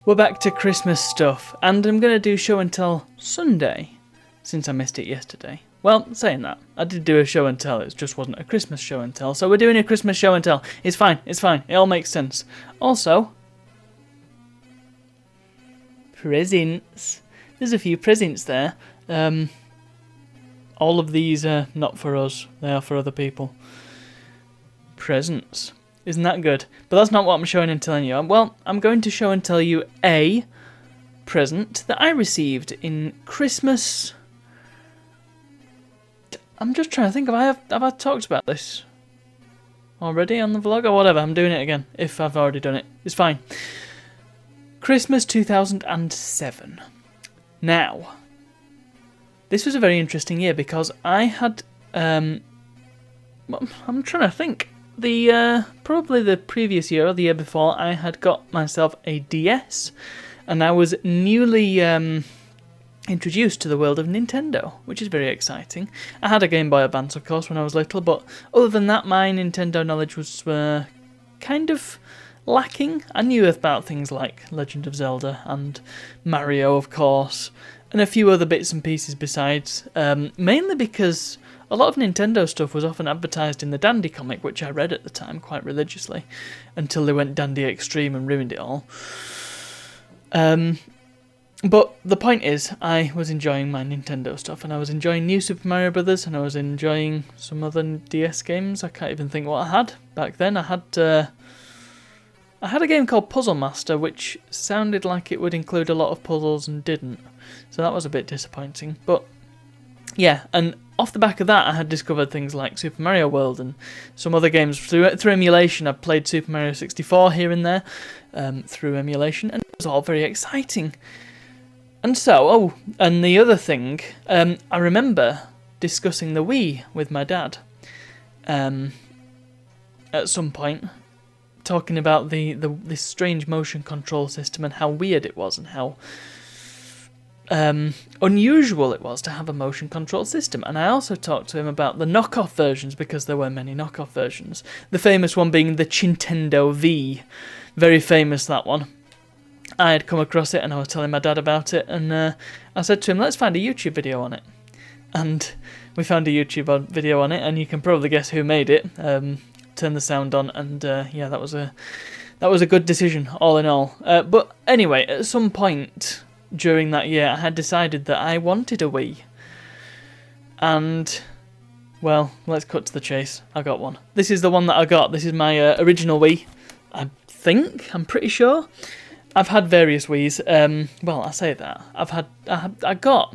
We're back to Christmas stuff, and I'm going to do show and tell Sunday, since I missed it yesterday. Well, saying that, I did do a show and tell, it just wasn't a Christmas show and tell, so we're doing a Christmas show and tell. It's fine, it all makes sense. Also, presents. There's a few presents there. All of these are not for us, they are for other people. Presents. Isn't that good? But that's not what I'm showing and telling you. Well, I'm going to show and tell you a present that I received in Christmas. I'm just trying to think, have I talked about this already on the vlog or whatever? I'm doing it again, if I've already done it. It's fine. Christmas 2007. Now, this was a very interesting year because I had, I'm trying to think. Probably the previous year or the year before, I had got myself a DS, and I was newly introduced to the world of Nintendo, which is very exciting. I had a Game Boy Advance, of course, when I was little, but other than that, my Nintendo knowledge was kind of lacking. I knew about things like Legend of Zelda and Mario, of course, and a few other bits and pieces besides, mainly because a lot of Nintendo stuff was often advertised in the Dandy comic, which I read at the time quite religiously, until they went Dandy Extreme and ruined it all. But the point is, I was enjoying my Nintendo stuff, and I was enjoying New Super Mario Brothers, and I was enjoying some other DS games. I can't even think what I had back then. I had a game called Puzzle Master, which sounded like it would include a lot of puzzles and didn't, so that was a bit disappointing. But yeah, and off the back of that, I had discovered things like Super Mario World and some other games through emulation. I've played Super Mario 64 here and there through emulation, and it was all very exciting. And so, and the other thing, I remember discussing the Wii with my dad at some point, talking about this strange motion control system and how weird it was and how unusual it was to have a motion control system. And I also talked to him about the knockoff versions, because there were many knockoff versions. The famous one being the Chintendo V. Very famous, that one. I had come across it and I was telling my dad about it, and I said to him, let's find a YouTube video on it. And we found a YouTube video on it, and you can probably guess who made it. Turn the sound on, and yeah, that was a good decision all in all. But anyway, at some point during that year, I had decided that I wanted a Wii. And, well, let's cut to the chase. I got one. This is the one that I got. This is my original Wii, I'm pretty sure. I've had various Wiis. Well, I say that. I've got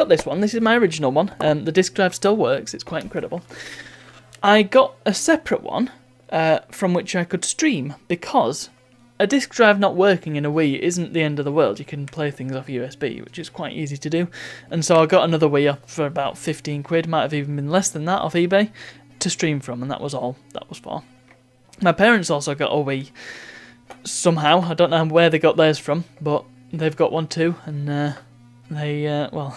this one. This is my original one. The disc drive still works. It's quite incredible. I got a separate one from which I could stream, because a disc drive not working in a Wii isn't the end of the world. You can play things off USB, which is quite easy to do. And so I got another Wii up for about 15 quid, might have even been less than that, off eBay, to stream from, and that was all that was for. My parents also got a Wii somehow. I don't know where they got theirs from, but they've got one too, and well,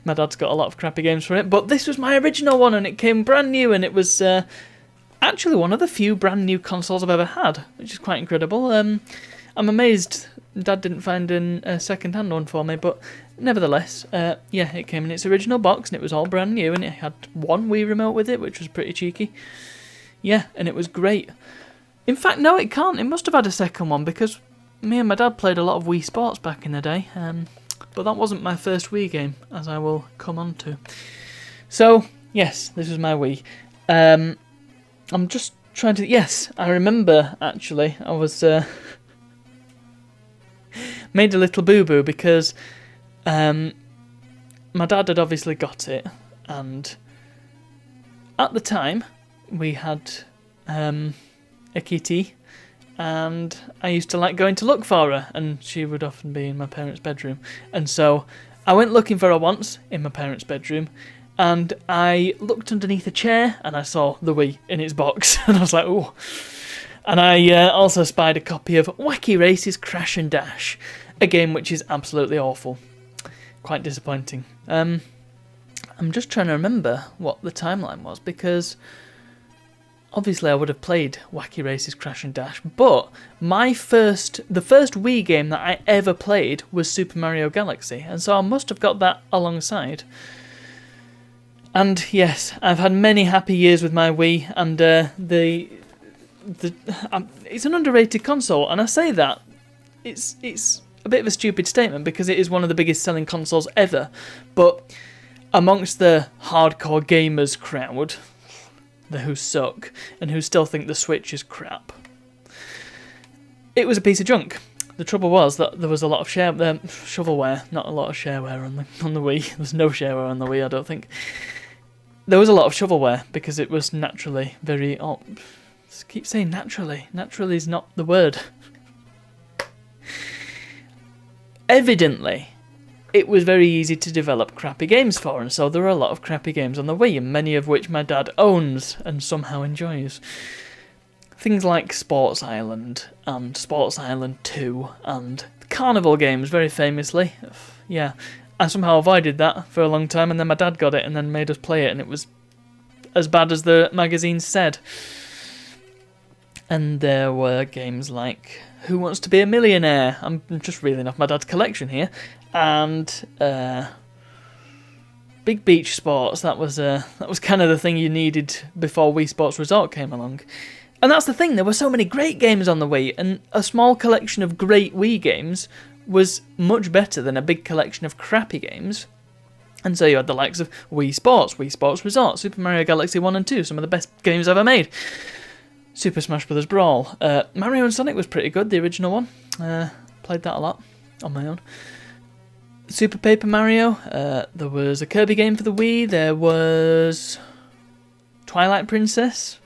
my dad's got a lot of crappy games for it, but this was my original one, and it came brand new, and it was actually one of the few brand new consoles I've ever had, which is quite incredible. I'm amazed Dad didn't find a second-hand one for me, but nevertheless, yeah, it came in its original box, and it was all brand new, and it had one Wii remote with it, which was pretty cheeky. Yeah, and it was great. In fact, no, it can't. It must have had a second one, because me and my dad played a lot of Wii Sports back in the day, but that wasn't my first Wii game, as I will come on to. So, yes, this was my Wii. I'm just trying to... Yes, I remember, actually, I was... made a little boo-boo, because my dad had obviously got it, and at the time, we had a kitty, and I used to like going to look for her, and she would often be in my parents' bedroom. And so I went looking for her once in my parents' bedroom, and I looked underneath a chair, and I saw the Wii in its box, and I was like, ooh. And I also spied a copy of Wacky Races Crash and Dash, a game which is absolutely awful. Quite disappointing. I'm just trying to remember what the timeline was, because obviously I would have played Wacky Races Crash and Dash, but the first Wii game that I ever played was Super Mario Galaxy, and so I must have got that alongside. And yes, I've had many happy years with my Wii, and it's an underrated console, and I say that it's a bit of a stupid statement because it is one of the biggest selling consoles ever, but amongst the hardcore gamers crowd, the who suck and who still think the Switch is crap, it was a piece of junk. The trouble was that there was a lot of shovelware, not a lot of shareware on the Wii. There's no shareware on the Wii, I don't think. There was a lot of shovelware because it was naturally very... I keep saying naturally. Naturally is not the word. Evidently, it was very easy to develop crappy games for, and so there are a lot of crappy games on the Wii, and many of which my dad owns and somehow enjoys. Things like Sports Island and Sports Island 2 and Carnival games, very famously. Yeah, I somehow avoided that for a long time, and then my dad got it and then made us play it, and it was as bad as the magazine said. And there were games like Who Wants to Be a Millionaire? I'm just reeling off my dad's collection here. And Big Beach Sports. That was kind of the thing you needed before Wii Sports Resort came along. And that's the thing, there were so many great games on the Wii, and a small collection of great Wii games was much better than a big collection of crappy games. And so you had the likes of Wii Sports Resort, Super Mario Galaxy 1 and 2, some of the best games ever made. Super Smash Bros. Brawl. Mario and Sonic was pretty good, the original one. Played that a lot on my own. Super Paper Mario. There was a Kirby game for the Wii. There was Twilight Princess.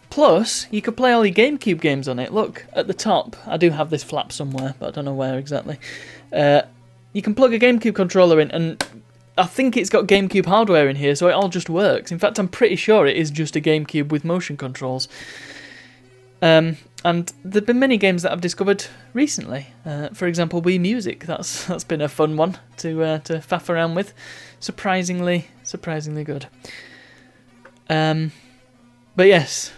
Plus, you could play all your GameCube games on it. Look, at the top, I do have this flap somewhere, but I don't know where exactly. You can plug a GameCube controller in, and I think it's got GameCube hardware in here, so it all just works. In fact, I'm pretty sure it is just a GameCube with motion controls. And there've been many games that I've discovered recently. For example, Wii Music. That's been a fun one to faff around with. Surprisingly good. But yes,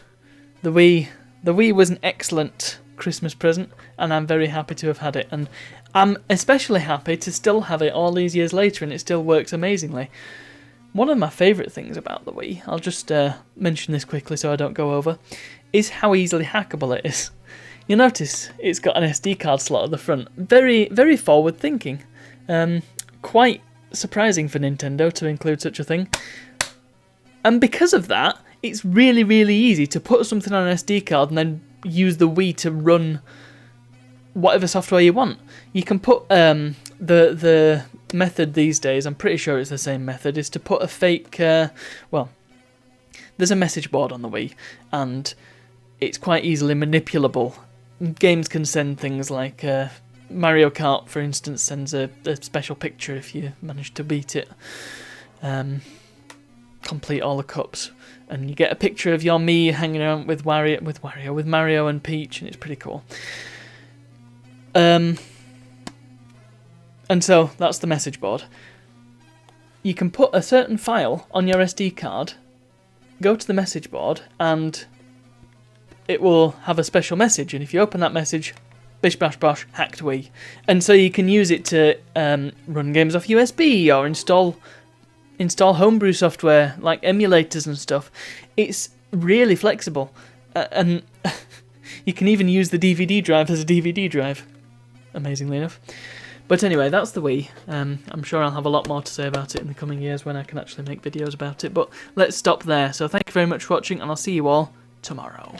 the Wii was an excellent Christmas present, and I'm very happy to have had it. And I'm especially happy to still have it all these years later, and it still works amazingly. One of my favourite things about the Wii, I'll just mention this quickly so I don't go over, is how easily hackable it is. You'll notice it's got an SD card slot at the front. Very, very forward thinking. Quite surprising for Nintendo to include such a thing. And because of that, it's really, really easy to put something on an SD card and then use the Wii to run whatever software you want. You can put the method these days, I'm pretty sure it's the same method, is to put a fake, there's a message board on the Wii, and it's quite easily manipulable. Games can send things like Mario Kart, for instance, sends a special picture if you manage to beat it. Complete all the cups, and you get a picture of your Mii hanging around with Mario and Peach, and it's pretty cool. And so that's the message board. You can put a certain file on your SD card, go to the message board, and it will have a special message. And if you open that message, bish bash bosh, hacked Wii. And so you can use it to run games off USB or install homebrew software like emulators and stuff. It's really flexible, and you can even use the DVD drive as a DVD drive, amazingly enough. But anyway, that's the Wii. I'm sure I'll have a lot more to say about it in the coming years when I can actually make videos about it, but let's stop there. So thank you very much for watching, and I'll see you all tomorrow.